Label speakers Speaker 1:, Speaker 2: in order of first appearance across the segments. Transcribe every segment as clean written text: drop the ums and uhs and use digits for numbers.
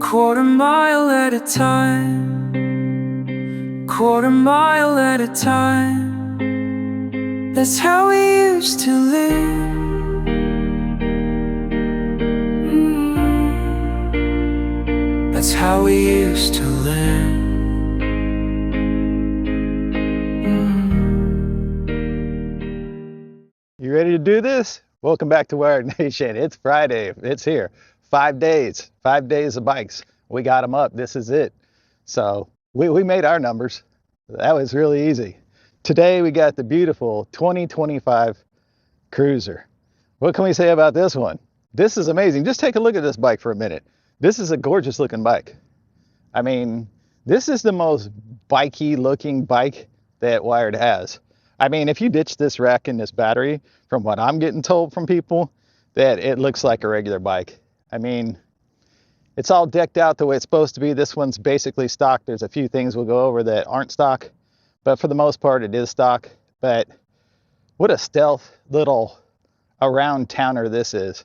Speaker 1: Quarter mile at a time, quarter mile at a time. That's how we used to live. That's how we used to live.
Speaker 2: You ready to do this? Welcome back to Wired Nation. It's Friday. It's here. 5 days. 5 days of bikes. We got them up. This is it. So we made our numbers. That was really easy. Today we got the beautiful 2025 Cruiser. What can we say about this one? This is amazing. Just take a look at this bike for a minute. This is a gorgeous looking bike. I mean, this is the most bikey looking bike that Wired has. I mean, if you ditch this rack and this battery, from what I'm getting told from people, that it looks like a regular bike. I mean, it's all decked out the way it's supposed to be. This one's basically stock. There's a few things we'll go over that aren't stock, but for the most part, it is stock. But what a stealth little around towner this is.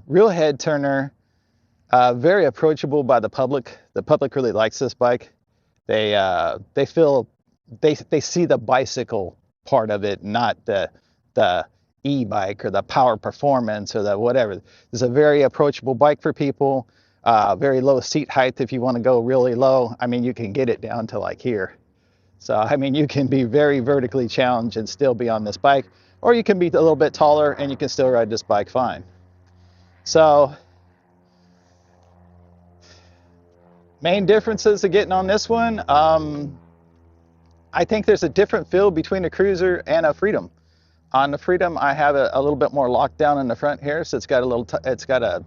Speaker 2: Real head turner, very approachable by the public. The public really likes this bike. They see the bicycle part of it, not the e-bike or the power performance or the whatever. It's a very approachable bike for people. Very low seat height if you want to go really low. I mean, you can get it down to like here. So, I mean, you can be very vertically challenged and still be on this bike, or you can be a little bit taller and you can still ride this bike fine. So, main differences of getting on this one. I think there's a different feel between a Cruiser and a Freedom. On the Freedom, I have a little bit more lockdown in the front here, so it's got a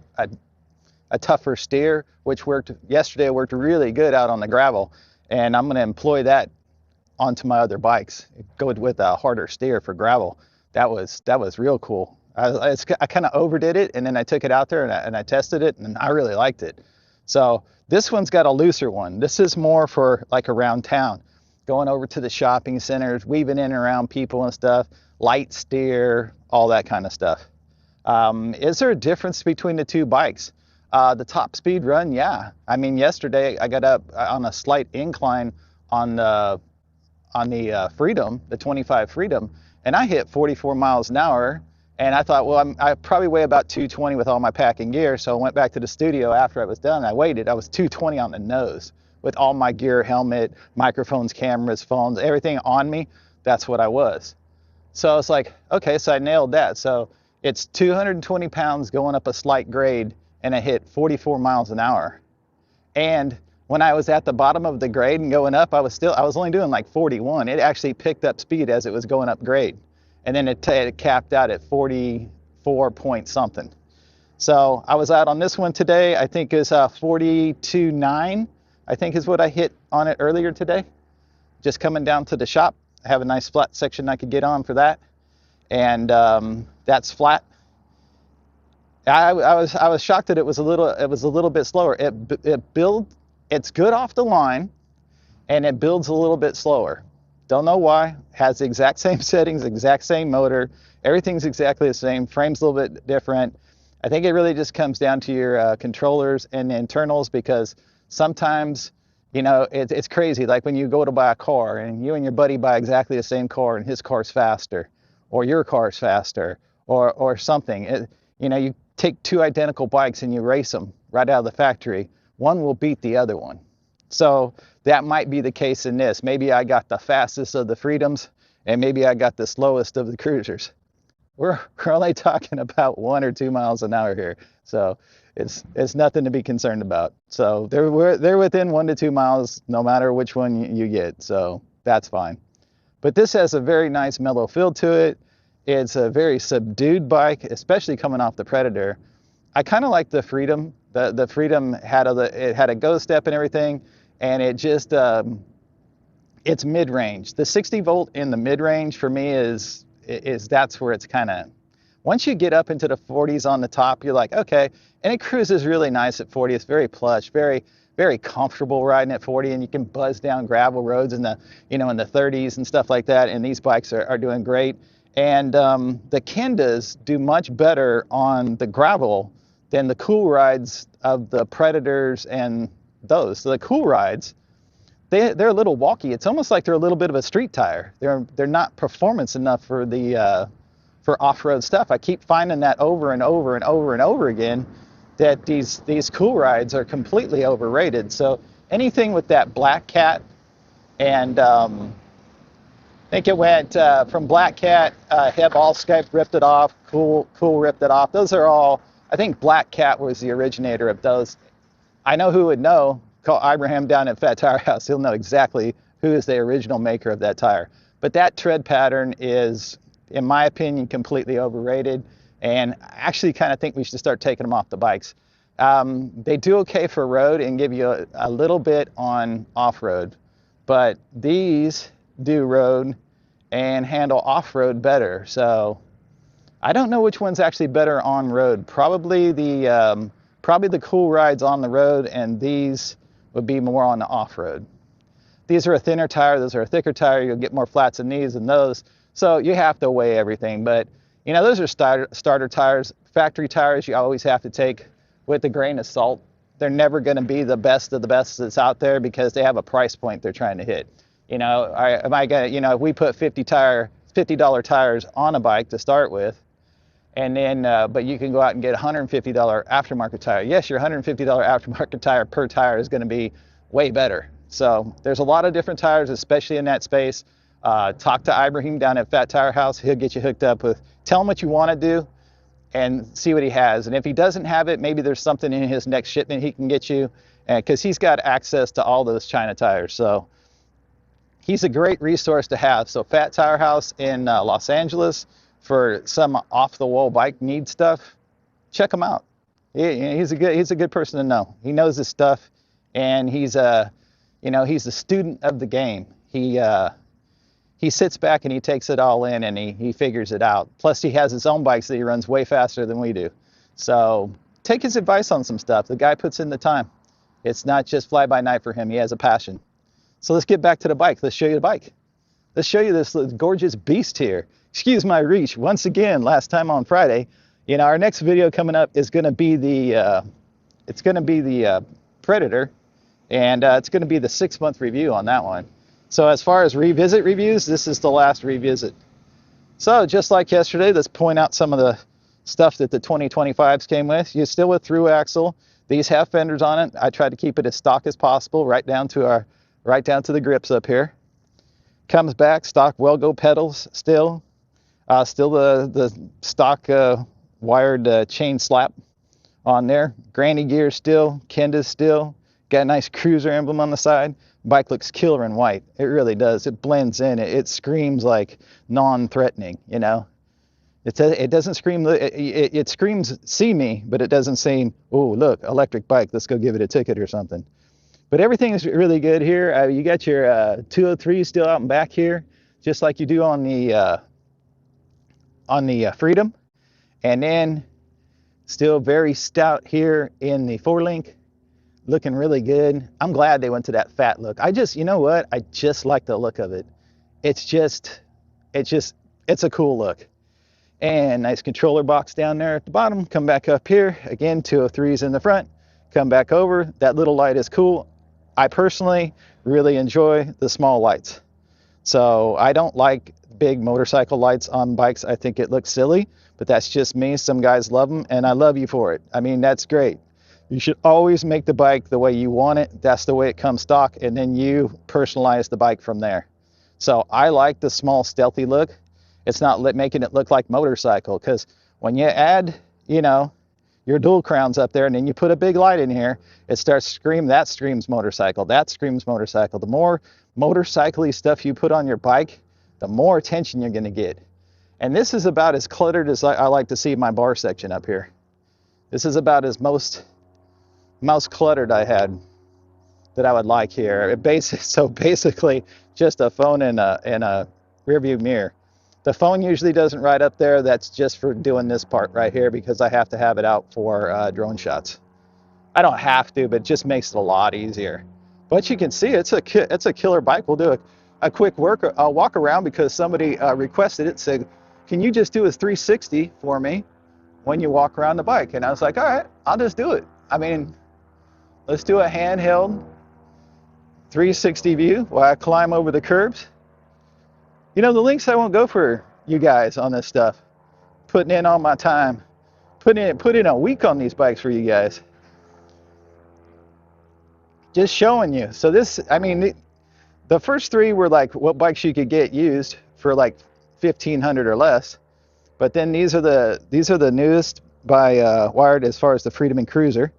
Speaker 2: tougher steer, which worked yesterday. Worked really good out on the gravel, and I'm going to employ that onto my other bikes. Go with a harder steer for gravel. That was real cool. I kind of overdid it, and then I took it out there and I tested it, and I really liked it. So this one's got a looser one. This is more for like around town, going over to the shopping centers, weaving in and around people and stuff, light steer, all that kind of stuff. Is there a difference between the two bikes? The top speed run, yeah. I mean, yesterday I got up on a slight incline on the Freedom, the 25 Freedom, and I hit 44 miles an hour. And I thought, well, I probably weigh about 220 with all my packing gear. So I went back to the studio after I was done. I waited. I was 220 on the nose with all my gear, helmet, microphones, cameras, phones, everything on me. That's what I was. So I was like, okay, so I nailed that. So it's 220 pounds going up a slight grade, and I hit 44 miles an hour. And when I was at the bottom of the grade and going up, I was only doing like 41. It actually picked up speed as it was going up grade. And then it capped out at 44 point something. So I was out on this one today. I think it's 42.9, I think is what I hit on it earlier today. Just coming down to the shop. I have a nice flat section I could get on for that. And that's flat. I was shocked that it was a little bit slower. It's good off the line, and it builds a little bit slower. Don't know why. Has the exact same settings, exact same motor. Everything's exactly the same. Frame's a little bit different. I think it really just comes down to your controllers and the internals, because sometimes, you know, it's crazy. Like when you go to buy a car and you and your buddy buy exactly the same car and his car's faster, or your car's faster, or something. You take two identical bikes and you race them right out of the factory. One will beat the other one. So that might be the case in this. Maybe I got the fastest of the Freedoms, and maybe I got the slowest of the Cruisers. We're only talking about 1 or 2 miles an hour here, so it's nothing to be concerned about. So they're within 1 to 2 miles, no matter which one you get. So that's fine. But this has a very nice mellow feel to it. It's a very subdued bike, especially coming off the Predator. I kind of like the Freedom. The Freedom had a go step and everything, and it just it's mid-range. The 60 volt in the mid-range for me is that's where it's kind of, once you get up into the 40s on the top, you're like, okay. And it cruises really nice at 40. It's very plush, very, very comfortable riding at 40, and you can buzz down gravel roads in the 30s and stuff like that. And these bikes are doing great. And the Kendas do much better on the gravel than the cool rides of the Predators and those. So the cool rides, they're a little walky. It's almost like they're a little bit of a street tire. They're not performance enough for the for off-road stuff. I keep finding that over and over and over and over again, that these cool rides are completely overrated. So anything with that Black Cat and I think it went from Black Cat, Heb Allscape ripped it off, Cool ripped it off. Those are all, I think Black Cat was the originator of those. I know who would know. Call Ibrahim down at Fat Tire House. He'll know exactly who is the original maker of that tire. But that tread pattern is, in my opinion, completely overrated. And I actually kind of think we should start taking them off the bikes. They do okay for road and give you a little bit on off-road. But these do road and handle off-road better. So I don't know which one's actually better on road. Probably the cool rides on the road, and these would be more on the off-road. These are a thinner tire, those are a thicker tire. You'll get more flats in these than those. So you have to weigh everything. But you know, those are starter tires. Factory tires you always have to take with a grain of salt. They're never going to be the best of the best that's out there because they have a price point they're trying to hit. You know, if we put $50 tires on a bike to start with, and then, but you can go out and get a $150 aftermarket tire. Yes, your $150 aftermarket tire per tire is going to be way better. So there's a lot of different tires, especially in that space. Talk to Ibrahim down at Fat Tire House. He'll get you hooked up with, tell him what you want to do and see what he has. And if he doesn't have it, maybe there's something in his next shipment he can get you, because he's got access to all those China tires. So he's a great resource to have. So Fat Tire House in Los Angeles, for some off-the-wall bike need stuff, check him out. He's a good person to know. He knows his stuff, and he's a student of the game. He sits back and he takes it all in, and he figures it out. Plus he has his own bikes that he runs way faster than we do. So take his advice on some stuff. The guy puts in the time. It's not just fly by night for him. He has a passion. So let's get back to the bike. Let's show you the bike. Let's show you this gorgeous beast here. Excuse my reach. Once again, last time on Friday, you know, our next video coming up is going to be the Predator, and it's going to be the 6-month review on that one. So as far as revisit reviews, this is the last revisit. So just like yesterday, let's point out some of the stuff that the 2025s came with. You're still with through axle. These have fenders on it. I tried to keep it as stock as possible, right down to the grips up here. Comes back stock Welgo pedals still. Still the stock wired chain slap on there. Granny gear still. Kenda's still. Got a nice cruiser emblem on the side. Bike looks killer in white. It really does. It blends in. It screams like non-threatening, you know. It doesn't scream. It screams, see me, but it doesn't seem, oh, look, electric bike. Let's go give it a ticket or something. But everything is really good here. You got your 203 still out and back here, just like you do on the Freedom. And then still very stout here in the 4-link, looking really good. I'm glad they went to that fat look. You know what? I just like the look of it. It's a cool look. And nice controller box down there at the bottom. Come back up here. Again, 203s in the front. Come back over. That little light is cool. I personally really enjoy the small lights. So I don't like big motorcycle lights on bikes. I think it looks silly, but that's just me. Some guys love them, and I love you for it. I mean, that's great. You should always make the bike the way you want it. That's the way it comes stock, and then you personalize the bike from there. So I like the small stealthy look. It's not making it look like motorcycle, because when you add, you know, your dual crowns up there and then you put a big light in here, it starts screaming. That screams motorcycle. That screams motorcycle. The more motorcycle-y stuff you put on your bike, the more attention you're going to get. And this is about as cluttered as I like to see my bar section up here. This is about as most cluttered I had that I would like here. So basically just a phone and a rear view mirror. The phone usually doesn't ride up there. That's just for doing this part right here, because I have to have it out for drone shots. I don't have to, but it just makes it a lot easier. But you can see it's a killer bike. We'll do a quick walk around, because somebody requested it, said, can you just do a 360 for me when you walk around the bike. And I was like, all right, I'll just do it. I mean, let's do a handheld 360 view while I climb over the curbs. You know, the links I won't go for you guys on this stuff. Putting in all my time, put in a week on these bikes for you guys. Just showing you. So this, I mean, the first three were like what bikes you could get used for like 1,500 or less. But then these are the newest by Wired as far as the Freedom and Cruiser.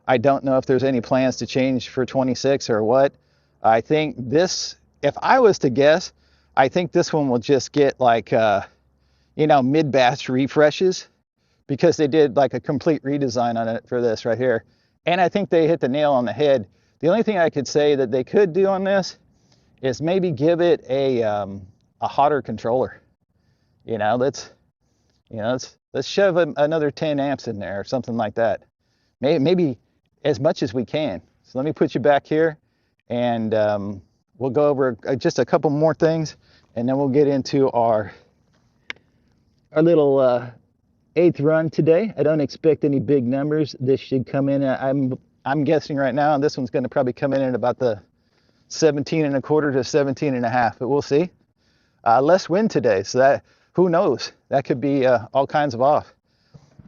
Speaker 2: I don't know if there's any plans to change for 26 or what. I think this, if I was to guess, I think this one will just get like, you know, mid-batch refreshes, because they did like a complete redesign on it for this right here. And I think they hit the nail on the head. The only thing I could say that they could do on this is maybe give it a hotter controller. You know, let's shove another 10 amps in there or something like that. Maybe as much as we can. So let me put you back here, and we'll go over just a couple more things, and then we'll get into our little 8th run today. I don't expect any big numbers. This should come in. I'm guessing right now, and this one's going to probably come in at about the 17.25 to 17.5, but we'll see. Less wind today, so that, who knows? That could be all kinds of off.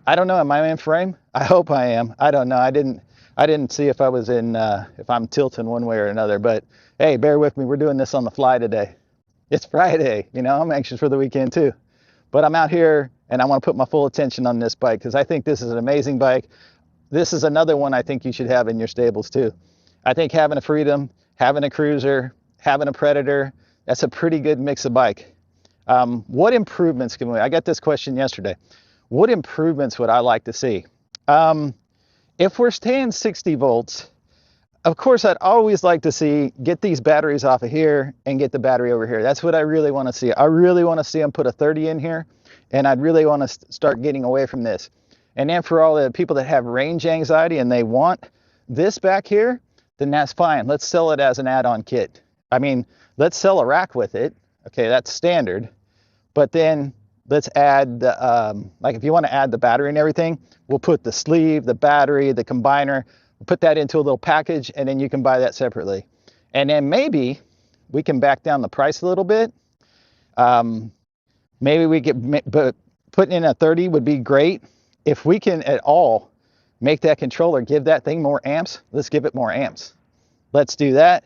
Speaker 2: I don't know. Am I in frame? I hope I am. I don't know. I didn't see if I was in, if I'm tilting one way or another, but hey, bear with me. We're doing this on the fly today. It's Friday. You know, I'm anxious for the weekend too, but I'm out here and I want to put my full attention on this bike because I think this is an amazing bike. This is another one I think you should have in your stables too. I think having a Freedom, having a Cruiser, having a Predator, that's a pretty good mix of bike. What improvements can we, I got this question yesterday. What improvements would I like to see? If we're staying 60 volts, of course, I'd always like to see, get these batteries off of here and get the battery over here. That's what I really want to see. I really want to see them put a 30 in here, and I'd really want to start getting away from this. And then for all the people that have range anxiety and they want this back here, then that's fine. Let's sell it as an add-on kit. I mean, let's sell a rack with it. Okay, that's standard. But then let's add the, like if you want to add the battery and everything, we'll put the sleeve, the battery, the combiner, we'll put that into a little package, and then you can buy that separately. And then maybe we can back down the price a little bit. Maybe we get, but putting in a 30 would be great. If we can at all make that controller give that thing more amps, let's give it more amps. Let's do that.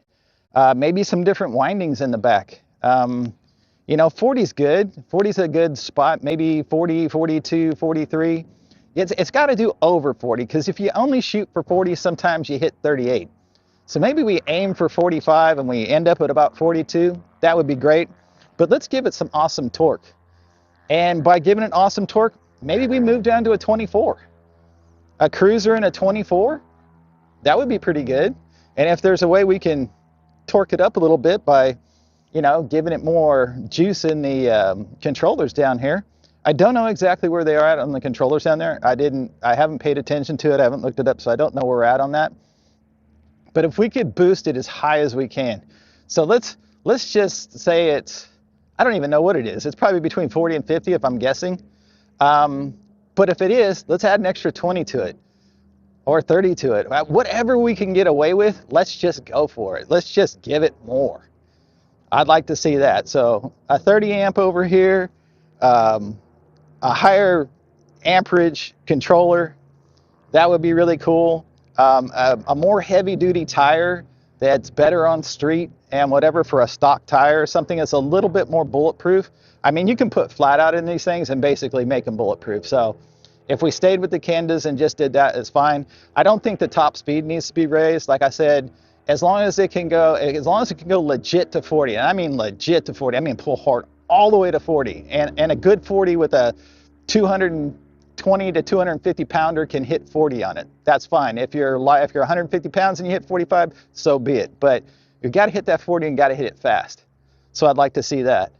Speaker 2: Maybe some different windings in the back. You know, 40's good. 40's a good spot. Maybe 40, 42, 43. It's got to do over 40, because if you only shoot for 40, sometimes you hit 38. So maybe we aim for 45 and we end up at about 42. That would be great. But let's give it some awesome torque. And by giving it awesome torque, maybe we move down to a 24. A Cruiser in a 24, that would be pretty good. And if there's a way we can torque it up a little bit by, you know, giving it more juice in the controllers down here. I don't know exactly where they are at on the controllers down there. I haven't paid attention to it. I haven't looked it up, so I don't know where we're at on that. But if we could boost it as high as we can. So let's just say it's, I don't even know what it is. It's probably between 40 and 50 if I'm guessing. But if it is, let's add an extra 20 to it or 30 to it. Whatever we can get away with, let's just go for it. Let's just give it more. I'd like to see that. So a 30 amp over here, a higher amperage controller, that would be really cool. A more heavy duty tire that's better on street and whatever for a stock tire or something that's a little bit more bulletproof. I mean, you can put flat out in these things and basically make them bulletproof. So if we stayed with the Candas and just did that, it's fine. I don't think the top speed needs to be raised. Like I said, as long as it can go legit to 40, and I mean legit to 40, I mean pull hard all the way to 40, and a good 40 with a 220 to 250 pounder can hit 40 on it. That's fine. If you're 150 pounds and you hit 45, so be it. But you got to hit that 40 and got to hit it fast. So I'd like to see that.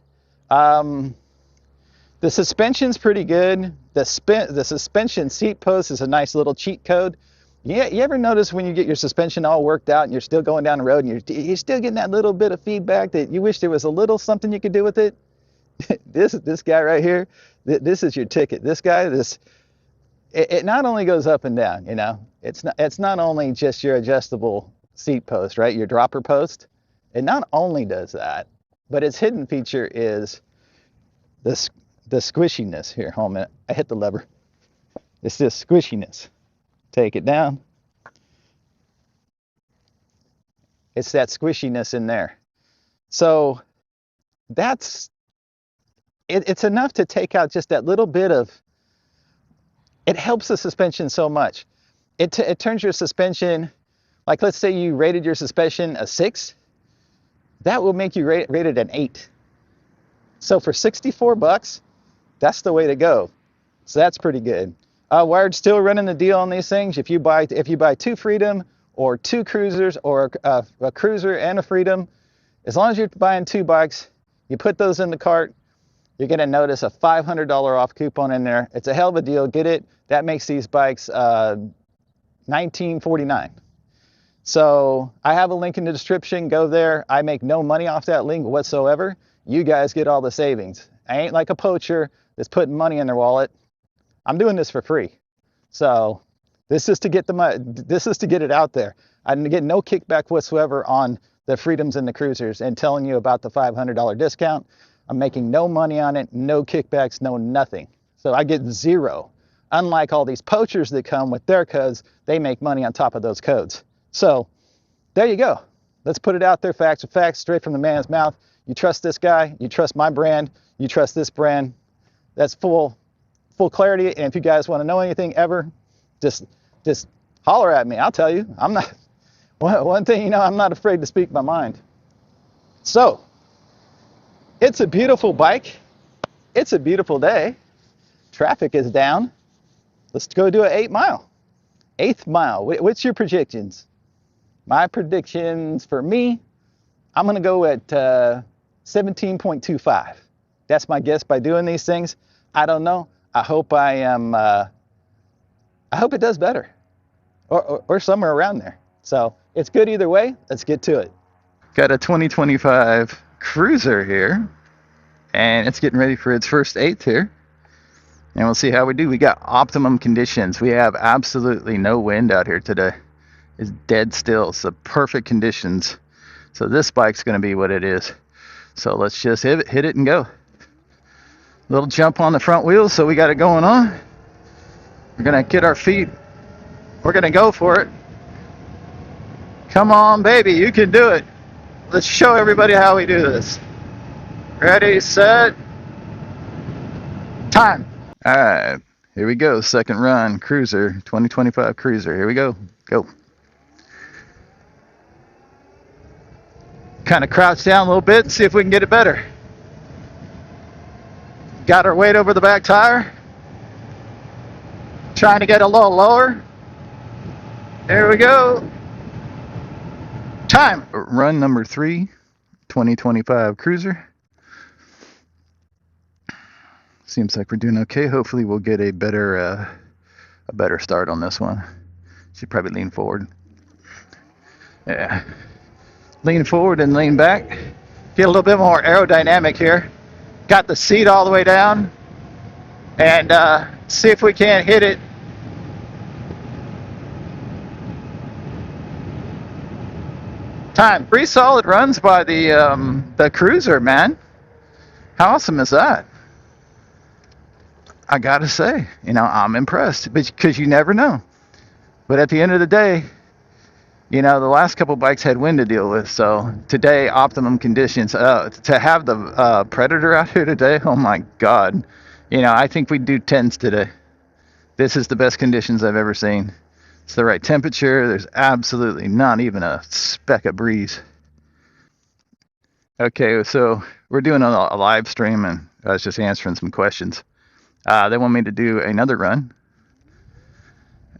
Speaker 2: The suspension's pretty good. The suspension seat post is a nice little cheat code. Yeah, you ever notice when you get your suspension all worked out and you're still going down the road and you're still getting that little bit of feedback that you wish there was a little something you could do with it? This guy right here, this is your ticket. This guy, it not only goes up and down, you know, it's not only just your adjustable seat post, right? Your dropper post. It not only does that, but its hidden feature is this the squishiness. Here, hold a minute. I hit the lever. It's this squishiness. Take it down. It's that squishiness in there. So that's it's enough to take out just that little bit of. It helps the suspension so much. It turns your suspension, like let's say you rated your suspension a 6, that will make you rate it an 8. So for 64 bucks, that's the way to go. So that's pretty good. Wired's still running the deal on these things. If you buy 2 Freedom or 2 Cruisers or a Cruiser and a Freedom, as long as you're buying 2 bikes, you put those in the cart, you're going to notice a $500 off coupon in there. It's a hell of a deal. Get it. That makes these bikes $19.49. So I have a link in the description. Go there. I make no money off that link whatsoever. You guys get all the savings. I ain't like a poacher that's putting money in their wallet. I'm doing this for free. So this is to get it out there. I get no kickback whatsoever on the Freedoms and the Cruisers and telling you about the $500 discount. I'm making no money on it, no kickbacks, no nothing. So I get 0. Unlike all these poachers that come with their codes, they make money on top of those codes. So there you go. Let's put it out there. Facts are facts, straight from the man's mouth. You trust this guy, you trust my brand, you trust this brand. That's full clarity. And if you guys want to know anything ever, just holler at me. I'll tell you. I'm not one thing, you know, I'm not afraid to speak my mind. So it's a beautiful bike. It's a beautiful day. Traffic is down. Let's go do an 8-mile. 8th mile. What's your predictions? My predictions for me, I'm going to go at 17.25. That's my guess by doing these things. I don't know. I hope I hope it does better, or somewhere around there. So it's good either way. Let's get to it. Got a 2025 Cruiser here, and it's getting ready for its first 8th here. And we'll see how we do. We got optimum conditions. We have absolutely no wind out here today. It's dead still. It's the perfect conditions. So this bike's going to be what it is. So let's just hit it and go. Little jump on the front wheels, so we got it going on. We're going to get our feet. We're going to go for it. Come on, baby, you can do it. Let's show everybody how we do this. Ready, set, time. All right, here we go. Second run, Cruiser, 2025 Cruiser. Here we go. Go. Kind of crouch down a little bit and see if we can get it better. Got our weight over the back tire. Trying to get a little lower. There we go. Time. Run number 3, 2025 Cruiser. Seems like we're doing okay. Hopefully we'll get a better start on this one. Should probably lean forward. Yeah. Lean forward and lean back. Get a little bit more aerodynamic here. Got the seat all the way down. And see if we can't hit it. Time. 3 solid runs by the Cruiser, man. How awesome is that? I gotta say, you know, I'm impressed, because you never know. But at the end of the day, you know, the last couple bikes had wind to deal with. So today, optimum conditions. To have the Predator out here today, oh my God. You know, I think we'd do 10s today. This is the best conditions I've ever seen. It's the right temperature. There's absolutely not even a speck of breeze. Okay, so we're doing a live stream, and I was just answering some questions. They want me to do another run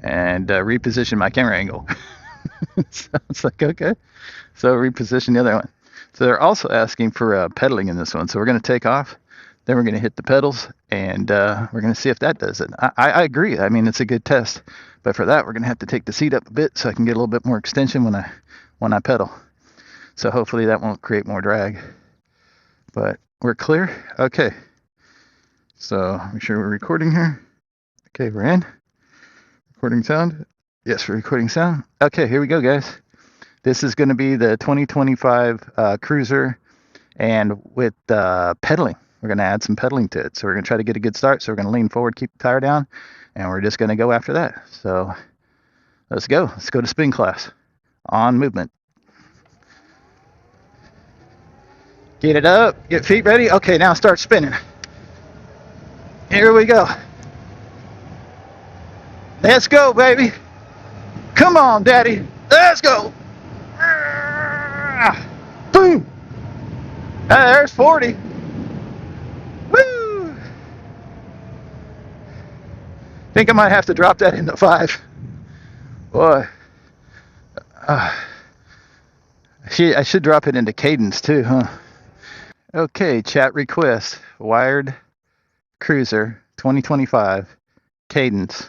Speaker 2: and reposition my camera angle. So it's like, okay. So reposition the other one. So they're also asking for pedaling in this one. So we're going to take off. Then we're going to hit the pedals, and we're going to see if that does it. I agree. I mean, it's a good test. But for that, we're going to have to take the seat up a bit so I can get a little bit more extension when I pedal. So hopefully that won't create more drag. But we're clear? Okay. So make sure we're recording here. Okay, we're in. Recording sound? Yes, we're recording sound. Okay, here we go, guys. This is going to be the 2025 Cruiser, and with pedaling. We're going to add some pedaling to it. So we're going to try to get a good start. So we're going to lean forward, keep the tire down, and we're just going to go after that. So let's go. Let's go to spin class on movement. Get it up. Get feet ready. Okay, now start spinning. Here we go. Let's go, baby. Come on, daddy. Let's go. Boom. There's 40. Woo. Think I might have to drop that into 5. Boy. I should drop it into cadence too, huh? Okay, chat request. Wired Cruiser 2025 cadence.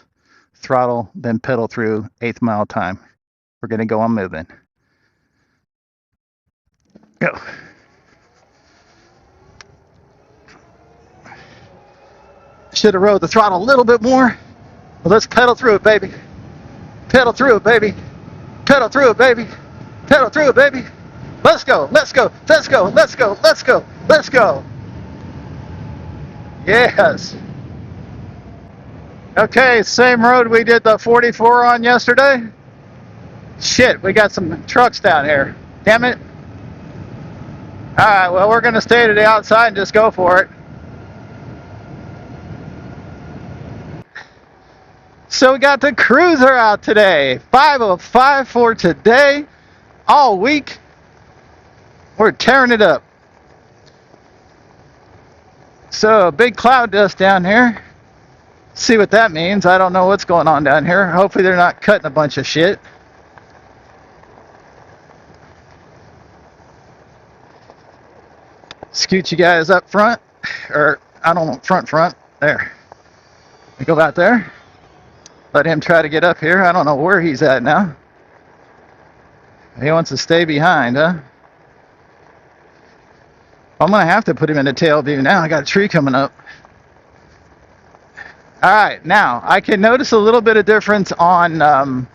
Speaker 2: Throttle, then pedal through 1/8 mile time. We're going to go on moving. Go. Should have rode the throttle a little bit more. Well, let's pedal through it, baby. Pedal through it, baby. Pedal through it, baby. Pedal through it, baby. Let's go. Let's go. Let's go. Let's go. Let's go. Let's go. Yes. Okay, same road we did the 44 on yesterday. Shit, we got some trucks down here. Damn it. Alright, well, we're going to stay to the outside and just go for it. So we got the Cruiser out today. 505 for today. All week. We're tearing it up. So, big cloud dust down here. See what that means. I don't know what's going on down here. Hopefully they're not cutting a bunch of shit. Scoot you guys up front. Or, I don't know, front. There. We go out there. Let him try to get up here. I don't know where he's at now. He wants to stay behind, huh? I'm going to have to put him in the tail view now. I got a tree coming up. Alright, now, I can notice a little bit of difference on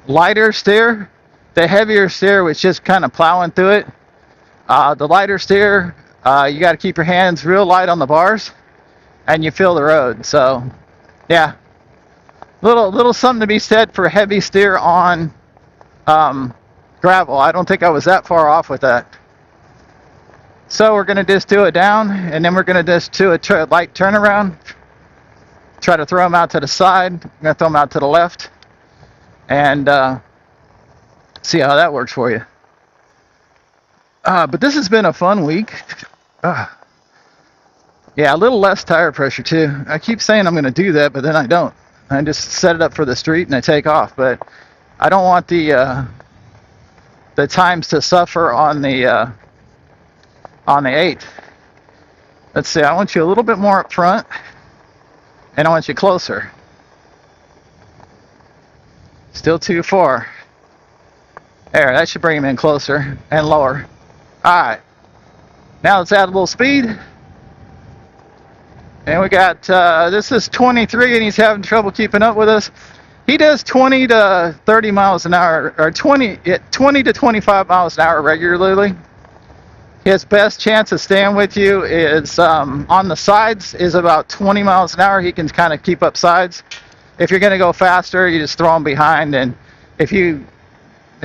Speaker 2: lighter steer. The heavier steer was just kind of plowing through it. The lighter steer, you got to keep your hands real light on the bars, and you feel the road. So, yeah. Little something to be said for heavy steer on gravel. I don't think I was that far off with that. So we're going to just do it down, and then we're going to just do a light turnaround. Try to throw them out to the side. I'm going to throw them out to the left. And see how that works for you. But this has been a fun week. Yeah, a little less tire pressure too. I keep saying I'm going to do that, but then I don't. I just set it up for the street and I take off. But I don't want the times to suffer on the 8. Let's see. I want you a little bit more up front, and I want you closer. Still too far. There, that should bring him in closer and lower. Alright. Now let's add a little speed. And we got, this is 23 and he's having trouble keeping up with us. He does 20 to 30 miles an hour, or 20 to 25 miles an hour regularly. His best chance of staying with you is on the sides is about 20 miles an hour. He can kind of keep up sides. If you're going to go faster, you just throw him behind. And if you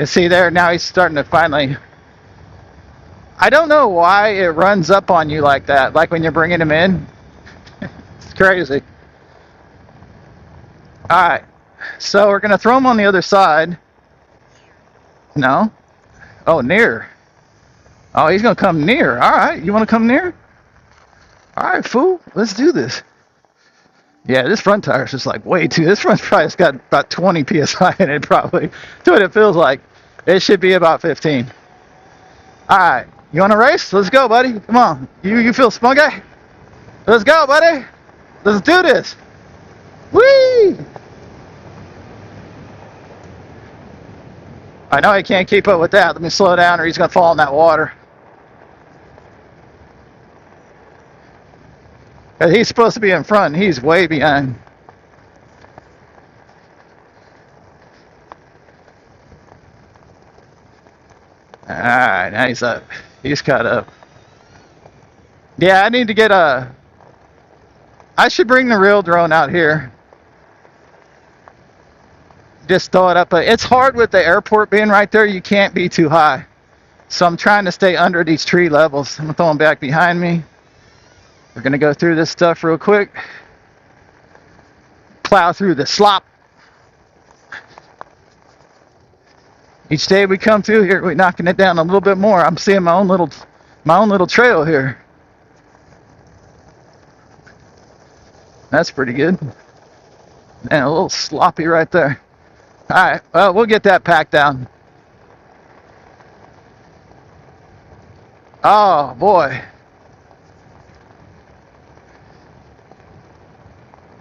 Speaker 2: see there, now he's starting to finally... I don't know why it runs up on you like that, like when you're bringing him in. It's crazy. Alright, so we're going to throw him on the other side. No? Oh, near. Oh, he's going to come near. Alright, you want to come near? Alright, fool. Let's do this. Yeah, this front tire's just like way too... This front tire's got about 20 PSI in it, probably. That's what it feels like. It should be about 15. Alright, you want to race? Let's go, buddy. Come on. You feel spunky? Let's go, buddy. Let's do this. Whee! I know I can't keep up with that. Let me slow down or he's going to fall in that water. He's supposed to be in front. He's way behind. All right, now he's up. He's caught up. Yeah, I need to get a. I should bring the real drone out here. Just throw it up. It's hard with the airport being right there. You can't be too high. So I'm trying to stay under these tree levels. I'm gonna throw them back behind me. We're gonna go through this stuff real quick. Plow through the slop. Each day we come through here, we're knocking it down a little bit more. I'm seeing my own little trail here. That's pretty good. And a little sloppy right there. All right, well, we'll get that packed down. Oh boy.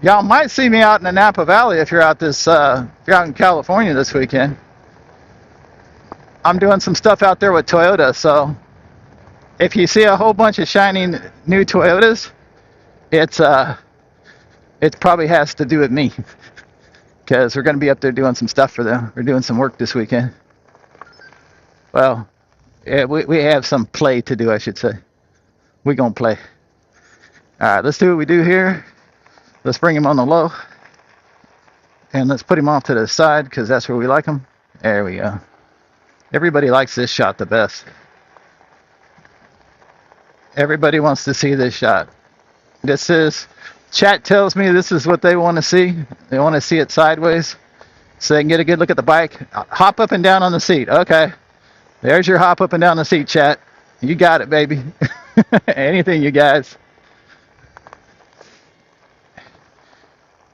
Speaker 2: Y'all might see me out in the Napa Valley if you're out if you're out in California this weekend. I'm doing some stuff out there with Toyota, so if you see a whole bunch of shiny new Toyotas, it probably has to do with me, because we're going to be up there doing some stuff for them. We're doing some work this weekend. Well, yeah, we have some play to do, I should say. We're going to play. All right, let's do what we do here. Let's bring him on the low. And let's put him off to the side, because that's where we like him. There we go. Everybody likes this shot the best. Everybody wants to see this shot. Chat tells me this is what they want to see. They want to see it sideways so they can get a good look at the bike. Hop up and down on the seat. Okay. There's your hop up and down the seat, chat. You got it, baby. Anything, you guys.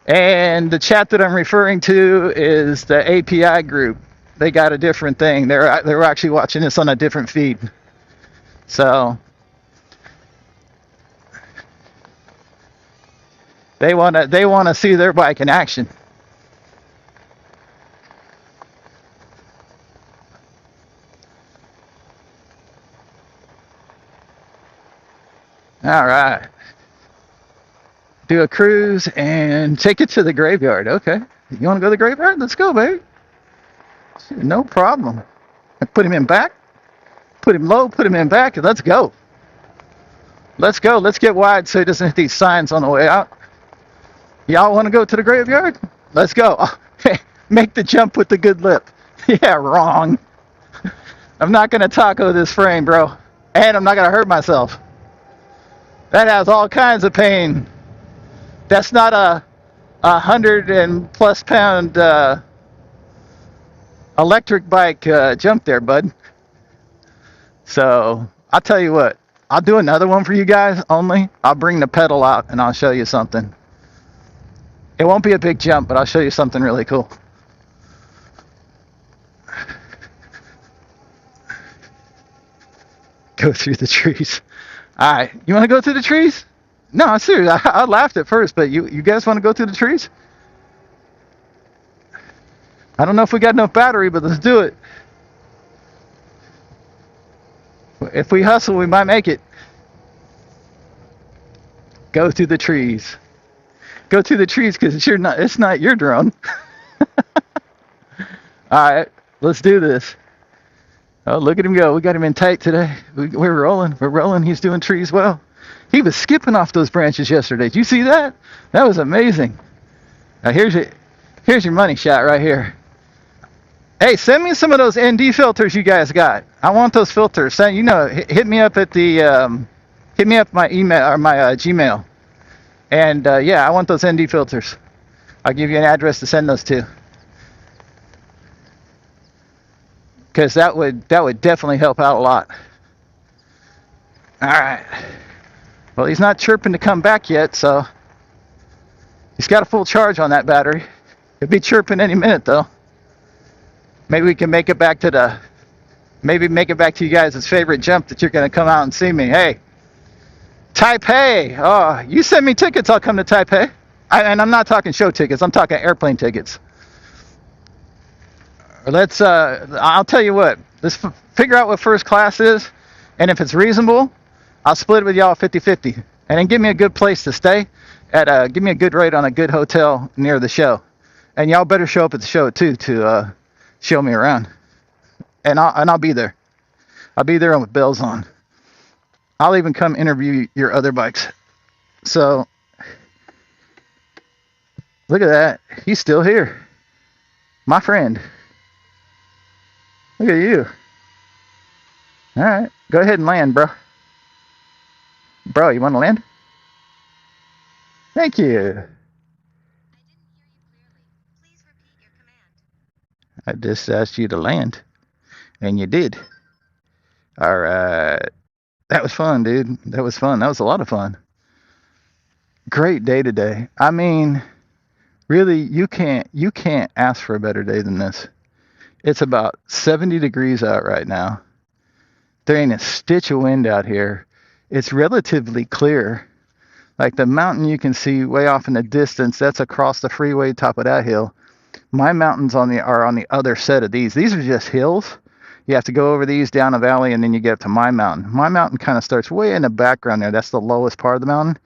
Speaker 2: And the chat that I'm referring to is the API group. They got a different thing. They're actually watching this on a different feed. So they want to see their bike in action. All right. Do a cruise and take it to the graveyard. Okay. You want to go to the graveyard? Let's go, baby. No problem. Put him in back. Put him low. Put him in back. And let's go. Let's go. Let's get wide so he doesn't hit these signs on the way out. Y'all want to go to the graveyard? Let's go. Oh, hey, make the jump with the good lip. Yeah, wrong. I'm not going to taco this frame, bro. And I'm not going to hurt myself. That has all kinds of pain. That's not a 100+ pound electric bike jump there, bud. So I'll tell you what. I'll do another one for you guys only. I'll bring the pedal out and I'll show you something. It won't be a big jump, but I'll show you something really cool. Go through the trees. All right, you want to go through the trees? No, I'm serious. I laughed at first, but you guys want to go through the trees? I don't know if we got enough battery, but let's do it. If we hustle, we might make it. Go through the trees. Go through the trees, because it's not your drone. All right, let's do this. Oh, look at him go. We got him in tight today. We're rolling. We're rolling. He's doing trees well. He was skipping off those branches yesterday. Did you see that? That was amazing. Now here's your money shot right here. Hey, send me some of those ND filters you guys got. I want those filters. Hit me up at the hit me up my email or my Gmail. And yeah, I want those ND filters. I'll give you an address to send those to. Because that would definitely help out a lot. All right. Well, he's not chirping to come back yet, so he's got a full charge on that battery. He'll be chirping any minute, though. Maybe we can make it back to you guys' favorite jump that you're going to come out and see me. Hey, Taipei. Oh, you send me tickets, I'll come to Taipei. And I'm not talking show tickets. I'm talking airplane tickets. I'll tell you what. Let's figure out what first class is, and if it's reasonable, I'll split it with y'all 50-50. And then give me a good place to stay give me a good rate on a good hotel near the show. And y'all better show up at the show too to show me around. And I'll be there. I'll be there with bells on. I'll even come interview your other bikes. So, look at that. He's still here. My friend. Look at you. All right. Go ahead and land, bro. Bro, you want to land? Thank you. I just asked you to land, and you did. All right. That was fun, dude. That was fun. That was a lot of fun. Great day today. I mean, really, you can't ask for a better day than this. It's about 70 degrees out right now. There ain't a stitch of wind out here. It's relatively clear. Like the mountain you can see way off in the distance, that's across the freeway top of that hill. My mountains are on the other set of these. These are just hills. You have to go over these down a valley and then you get up to my mountain. My mountain kind of starts way in the background there. That's the lowest part of the mountain.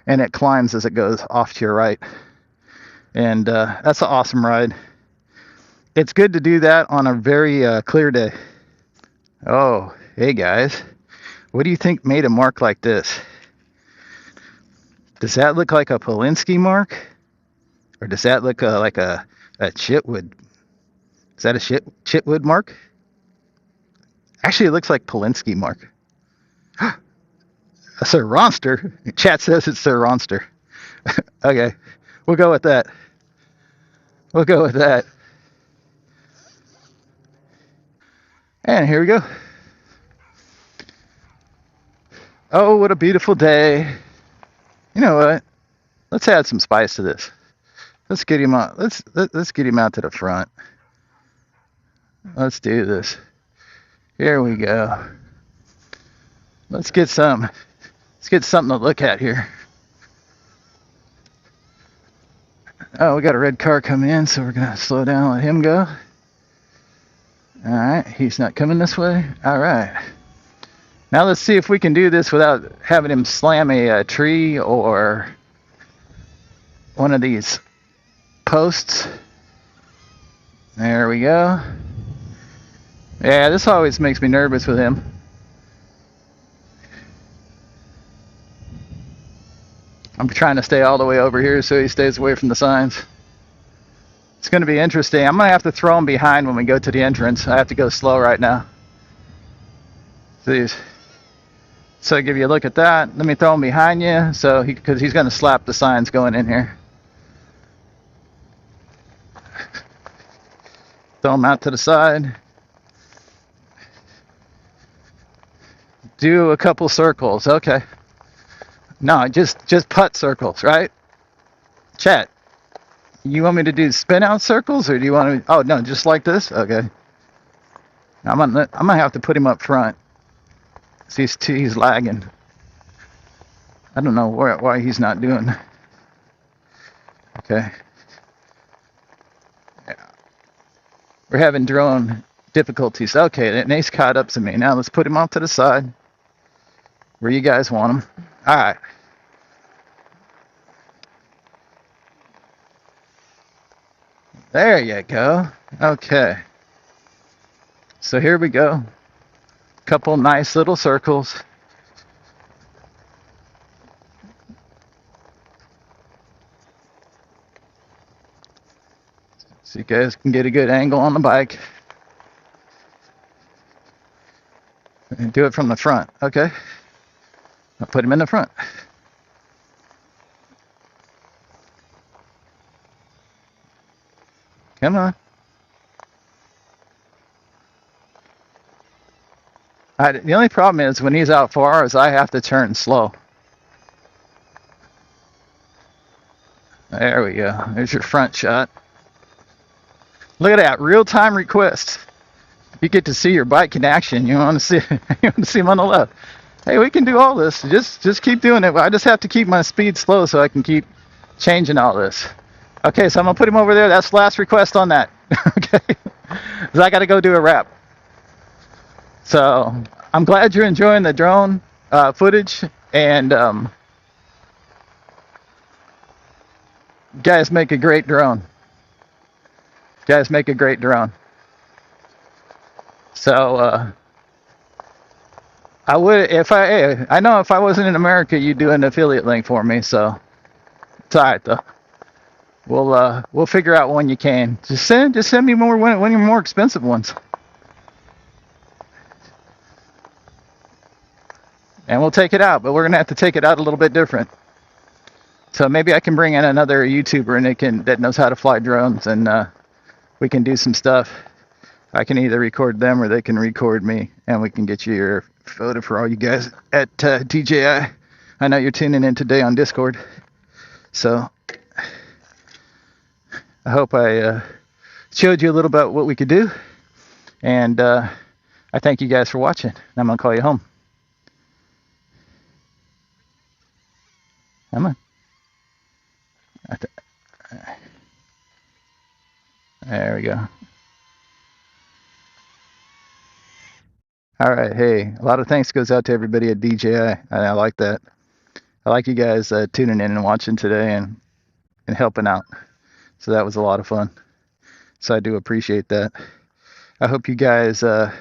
Speaker 2: And it climbs as it goes off to your right. And that's an awesome ride. It's good to do that on a very clear day. Oh, hey guys. What do you think made a mark like this? Does that look like a Polinsky mark? Or does that look like a Chitwood? Is that a Chitwood mark? Actually, it looks like Polinsky mark. A Sir Ronster. Chat says it's Sir Ronster. Okay, we'll go with that. We'll go with that. And here we go. Oh, what a beautiful day. You know what? Let's add some spice to this. Let's get him out. Let's get him out to the front. Let's do this. Here we go. Let's get something to look at here. Oh, we got a red car coming in, so we're gonna slow down and let him go. All right, he's not coming this way. All right. Now let's see if we can do this without having him slam a tree or one of these posts. There we go. Yeah, this always makes me nervous with him. I'm trying to stay all the way over here so he stays away from the signs. It's going to be interesting. I'm going to have to throw him behind when we go to the entrance. I have to go slow right now. Please. So give you a look at that. Let me throw him behind you, so because he's going to slap the signs going in here. Throw him out to the side. Do a couple circles. Okay. No, just putt circles, right? Chat. You want me to do spin out circles, or do you want to? Oh no, just like this. Okay. I'm gonna have to put him up front. He's lagging. I don't know why he's not doing. Okay. Yeah. We're having drone difficulties. Okay, and he's caught up to me. Now let's put him off to the side where you guys want him. All right. There you go. Okay. So here we go. Couple nice little circles. So you guys can get a good angle on the bike. And do it from the front. Okay. I'll put him in the front. Come on. The only problem is when he's out far is I have to turn slow. There we go. There's your front shot. Look at that, real-time request. You get to see your bike in action. You want to see him on the left. Hey, we can do all this. Just keep doing it. I just have to keep my speed slow so I can keep changing all this. Okay, so I'm gonna put him over there. That's the last request on that. Okay, because I got to go do a wrap. So I'm glad you're enjoying the drone footage, and guys make a great drone. Guys make a great drone. So I would if I know if I wasn't in America, you'd do an affiliate link for me. So it's all right though. We'll figure out when you can. Just send me more when you're more expensive ones, and we'll take it out. But we're gonna have to take it out a little bit different. So maybe I can bring in another YouTuber and that knows how to fly drones, and we can do some stuff. I can either record them or they can record me, and we can get you your photo for all you guys at DJI. I know you're tuning in today on Discord, so I hope I showed you a little about what we could do, and I thank you guys for watching. I'm gonna call you home. Come on. There we go. All right. Hey, a lot of thanks goes out to everybody at DJI. I like that. I like you guys tuning in and watching today and helping out. So that was a lot of fun. So I do appreciate that. I hope you guys, come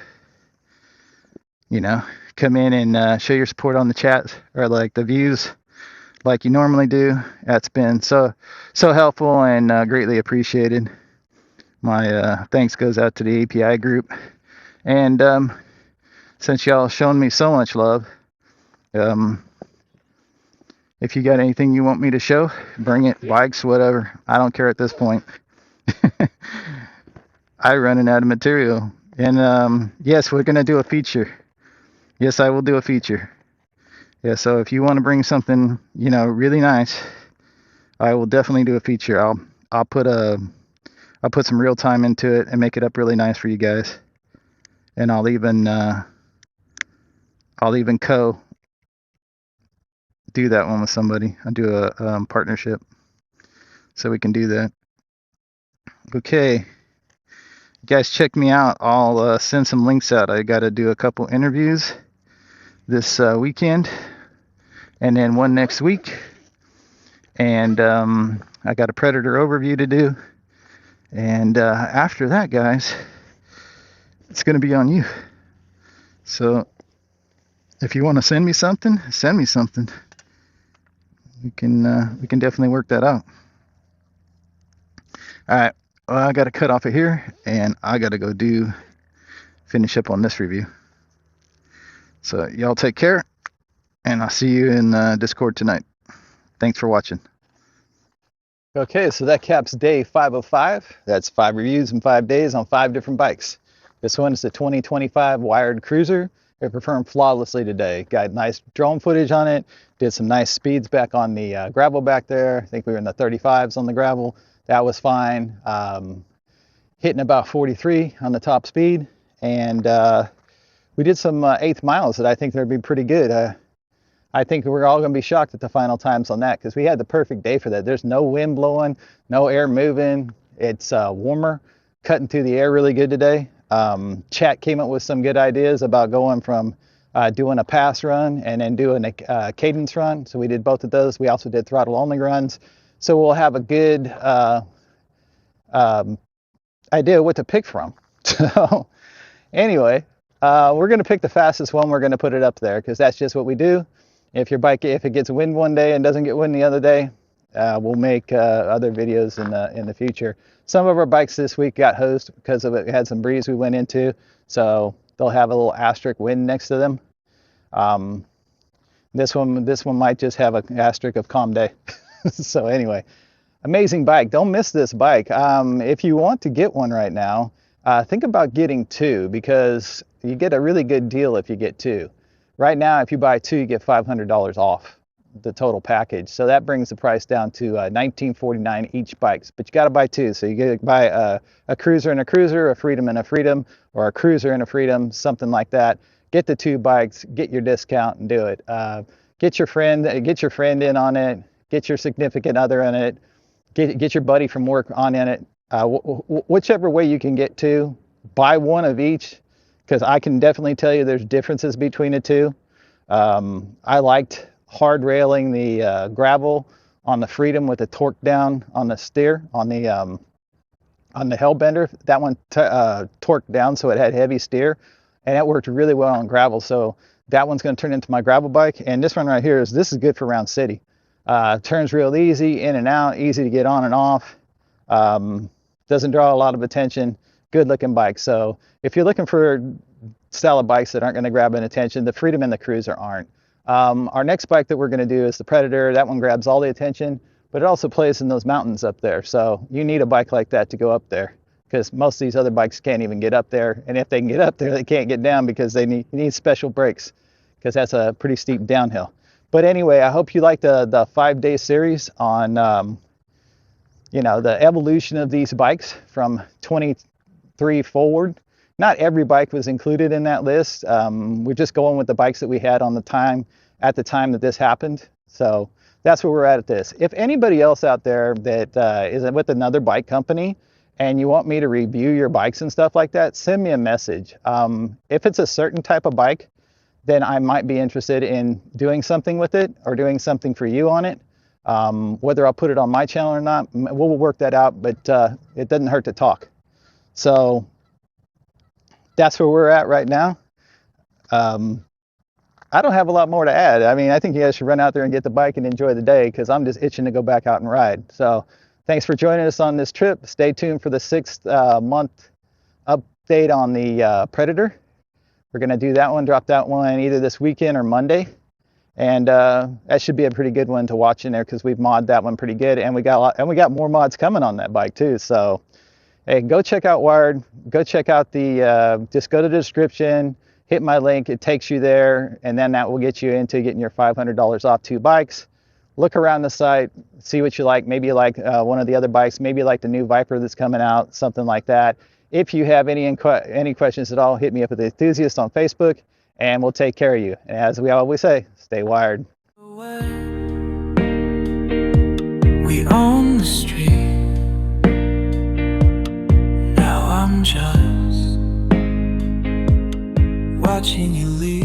Speaker 2: in and show your support on the chat or like the views like you normally do. That's been so helpful and greatly appreciated. My thanks goes out to the API group. And since y'all shown me so much love, if you got anything you want me to show, bring it, bikes, whatever. I don't care at this point. I running out of material. And yes, we're gonna do a feature. Yes, I will do a feature. Yeah, so if you want to bring something, really nice, I will definitely do a feature. I'll put some real time into it and make it up really nice for you guys. And I'll even do that one with somebody. I'll do a partnership so we can do that. Okay, you guys check me out. I'll send some links out. I got to do a couple interviews this weekend and then one next week. And I got a predator overview to do. And after that, guys, it's going to be on you. So if you want to send me something, send me something. We can definitely work that out. All right. Well, I got to cut off of here, and I got to go finish up on this review. So y'all take care, and I'll see you in Discord tonight. Thanks for watching. Okay, so that caps day 505. That's 5 reviews in 5 days on 5 different bikes. This one is the 2025 Wired Cruiser. It performed flawlessly today. Got nice drone footage on it. Did some nice speeds back on the gravel back there. I think we were in the 35s on the gravel. That was fine. Hitting about 43 on the top speed. And we did some 8th miles that I think they'd be pretty good. I think we're all going to be shocked at the final times on that because we had the perfect day for that. There's no wind blowing, no air moving. It's warmer, cutting through the air really good today. Chat came up with some good ideas about going from doing a pass run and then doing a cadence run. So we did both of those. We also did throttle only runs. So we'll have a good idea what to pick from. So anyway, we're going to pick the fastest one. We're going to put it up there because that's just what we do. If your bike, if it gets wind one day and doesn't get wind the other day, we'll make other videos in the future. Some of our bikes this week got hosed because of it had some breeze we went into, so they'll have a little asterisk wind next to them. This one might just have an asterisk of calm day. So anyway, amazing bike. Don't miss this bike. If you want to get one right now, think about getting 2 because you get a really good deal if you get 2. Right now, if you buy 2, you get $500 off the total package. So that brings the price down to $19.49 each bikes. But you got to buy 2. So you get to buy a Cruiser and a Cruiser, a Freedom and a Freedom, or a Cruiser and a Freedom, something like that. Get the 2 bikes, get your discount, and do it. Get your friend in on it. Get your significant other in it. Get your buddy from work on in it. Whichever way you can get 2, buy one of each. Because I can definitely tell you there's differences between the 2. I liked hard railing the gravel on the Freedom with the torque down on the steer on the Hellbender. That one torqued down so it had heavy steer, and that worked really well on gravel. So that one's going to turn into my gravel bike. And this one right here this is good for around city. Turns real easy, in and out, easy to get on and off. Doesn't draw a lot of attention. Good looking bike. So if you're looking for style of bikes that aren't going to grab an attention, the Freedom and the Cruiser aren't. Our next bike that we're going to do is the Predator. That one grabs all the attention, but it also plays in those mountains up there. So you need a bike like that to go up there, because most of these other bikes can't even get up there. And if they can get up there, they can't get down because they need special brakes, because that's a pretty steep downhill. But anyway, I hope you like the 5-day series on you know, the evolution of these bikes from 23 forward. Not every bike was included in that list. We're just going with the bikes that we had on the time at the time that this happened. So that's where we're at this. If anybody else out there that is with another bike company and you want me to review your bikes and stuff like that, send me a message. If it's a certain type of bike, then I might be interested in doing something with it or doing something for you on it. Whether I'll put it on my channel or not, we'll work that out, but it doesn't hurt to talk. So that's where we're at right now. I don't have a lot more to add. I mean, I think you guys should run out there and get the bike and enjoy the day, because I'm just itching to go back out and ride. So thanks for joining us on this trip. Stay tuned for the 6th month update on the Predator. We're going to do that one, drop that one either this weekend or Monday. And that should be a pretty good one to watch in there, because we've modded that one pretty good, and we got more mods coming on that bike too. So hey, go check out Wired. Go check out the just go to the description, hit my link. It takes you there, and then that will get you into getting your $500 off 2 bikes. Look around the site, see what you like. Maybe you like one of the other bikes. Maybe you like the new Viper that's coming out, something like that. If you have any questions at all, hit me up at the Enthusiast on Facebook, and we'll take care of you. And as we always say, stay wired.
Speaker 1: We own the street. Now I'm just watching you leave.